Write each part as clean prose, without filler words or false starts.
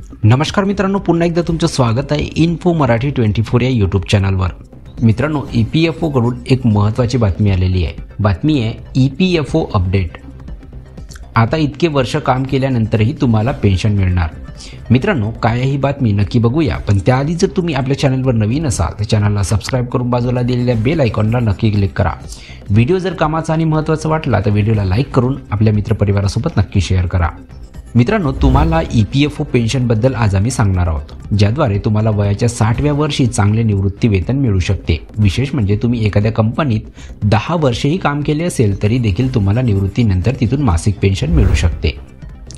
नमस्कार मित्रांनो, पुन्हा एकदा तुमचं स्वागत आहे इन्फो मराठी 24 या यूट्यूब चॅनलवर। मित्रांनो, EPFO कडून एक महत्त्वाची बातमी आलेली आहे। बातमी आहे EPFO अपडेट। आता इतके वर्ष काम केल्यानंतरही तुम्हाला पेन्शन मिळणार। मित्रांनो, काय आहे ही बातमी नक्की बघूया, पण त्याआधी जर तुम्ही आपल्या चॅनलवर नवीन असाल तर चॅनलला सबस्क्राइब करून बाजूला दिलेल्या बेल आयकॉनला नक्की क्लिक करा। व्हिडिओ जर कामाचा आणि महत्त्वाचा वाटला तर व्हिडिओला लाईक करून आपल्या मित्रपरिवारासोबत नक्की शेअर करा। मित्रांनो, तुम्हाला EPFO पेन्शनबद्दल आज आम्ही सांगणार आहोत, ज्याद्वारे तुम्हाला वयाच्या 60व्या वर्षी चांगले निवृत्ती वेतन मिळू शकते। विशेष म्हणजे तुम्ही एखाद्या कंपनीत 10 वर्षेही काम केले असेल तरी देखील तुम्हाला निवृत्तीनंतर तिथून मासिक पेन्शन मिळू शकते।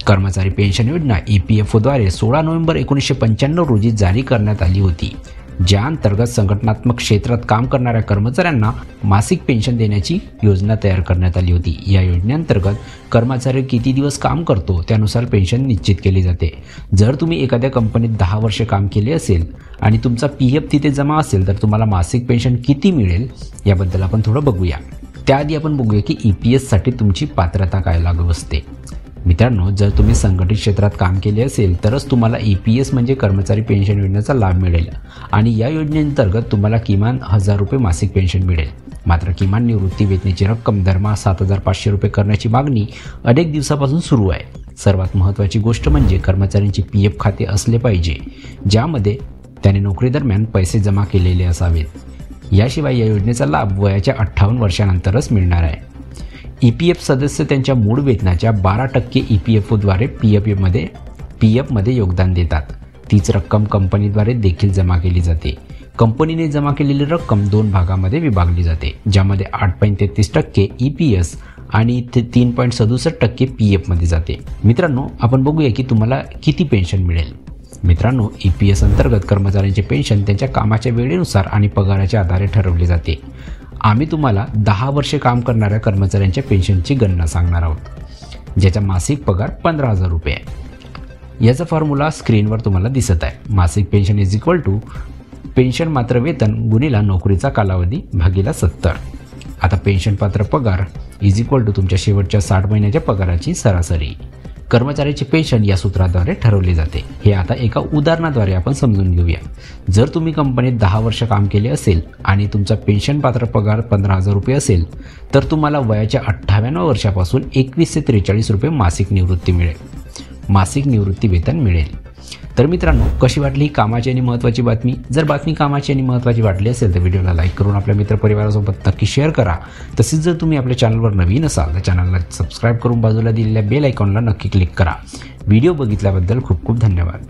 कर्मचारी पेन्शन योजना EPFO द्वारे 16 नोव्हेंबर 1995 रोजी जारी करण्यात आली होती, ज्या अंतर्गत संघटनात्मक क्षेत्रात काम करणाऱ्या कर्मचाऱ्यांना मासिक पेन्शन देण्याची योजना तयार करण्यात आली होती। या योजनेअंतर्गत कर्मचारी किती दिवस काम करतो त्यानुसार पेन्शन निश्चित केली जाते। जर तुम्ही एखाद्या कंपनीत 10 वर्षे काम केले असेल आणि तुमचा PF तिथे जमा असेल तर तुम्हाला मासिक पेन्शन किती मिळेल याबद्दल आपण थोडं बघूया। त्याआधी आपण बघूया की EPS साठी तुमची पात्रता काय लागू असते। मित्रांनो, जर तुम्ही संघटित क्षेत्रात काम केले असेल तरच तुम्हाला EPS म्हणजे कर्मचारी पेन्शन योजनेचा लाभ मिळेल आणि या योजनेअंतर्गत तुम्हाला किमान 1000 रुपये मासिक पेन्शन मिळेल। मात्र किमान निवृत्ती वेतनाची रक्कम दरमहा 7500 रुपये करण्याची मागणी अनेक दिवसापासून सुरू आहे। सर्वात महत्त्वाची गोष्ट म्हणजे कर्मचाऱ्यांचे PF खाते असले पाहिजे, ज्यामध्ये त्याने नोकरीदरम्यान पैसे जमा केलेले असावेत। याशिवाय या योजनेचा लाभ वयाच्या 58 वर्षानंतरच मिळणार आहे। EPF सदस्य त्यांच्या मूळ वेतनाच्या 12% EPFO द्वारे PF मध्ये योगदान देतात। तीच रक्कम कंपनीद्वारे देखील जमा केली जाते। कंपनीने जमा केलेली रक्कम 2 भागामध्ये विभागली जाते, ज्यामध्ये 8.33% EPS आणि 3.67% PF मध्ये जाते। मित्रांनो, आपण बघूया की तुम्हाला किती पेन्शन मिळेल। मित्रांनो, EPS अंतर्गत कर्मचाऱ्यांचे पेन्शन त्यांच्या कामाच्या वेळेनुसार आणि पगाराच्या आधारे ठरवले जाते। आम्ही तुम्हाला 10 वर्षे काम करणाऱ्या कर्मचाऱ्यांच्या पेन्शनची गणना सांगणार आहोत, ज्याचा मासिक पगार 15,000 रुपये आहे। याचा फॉर्म्युला स्क्रीनवर तुम्हाला दिसत आहे। मासिक pension is equal to pension मात्र वेतन गुणिला नोकरीचा कालावधी भागिला 70। आता पेन्शन पात्र पगार इज इक्वल टू तुमच्या शेवटच्या 60 महिन्याच्या पगाराची सरासरी। कर्मचाऱ्याचे पेन्शन या सूत्राद्वारे ठरवले जाते। हे आता एका उदाहरणाद्वारे आपण समजून घेऊया। जर तुम्ही कंपनीत 10 वर्ष काम केले असेल आणि तुमचा पेन्शन पात्र पगार 15,000 रुपये असेल तर तुम्हाला वयाच्या 58व्या वर्षापासून 21 ते 43 रुपये मासिक निवृत्ती वेतन मिळेल। तर मित्रांनो, कशी वाटली ही कामाची आणि महत्त्वाची बातमी? जर बातमी कामाची आणि महत्त्वाची वाटली असेल तर व्हिडिओला लाईक करून आपल्या मित्रपरिवारासोबत नक्की शेअर करा। तसेच जर तुम्ही आपल्या चॅनलवर नवीन असाल तर चॅनलला सबस्क्राइब करून बाजूला दिलेल्या बेल आयकॉनला नक्की क्लिक करा। व्हिडिओ बघितल्याबद्दल खूप खूप धन्यवाद।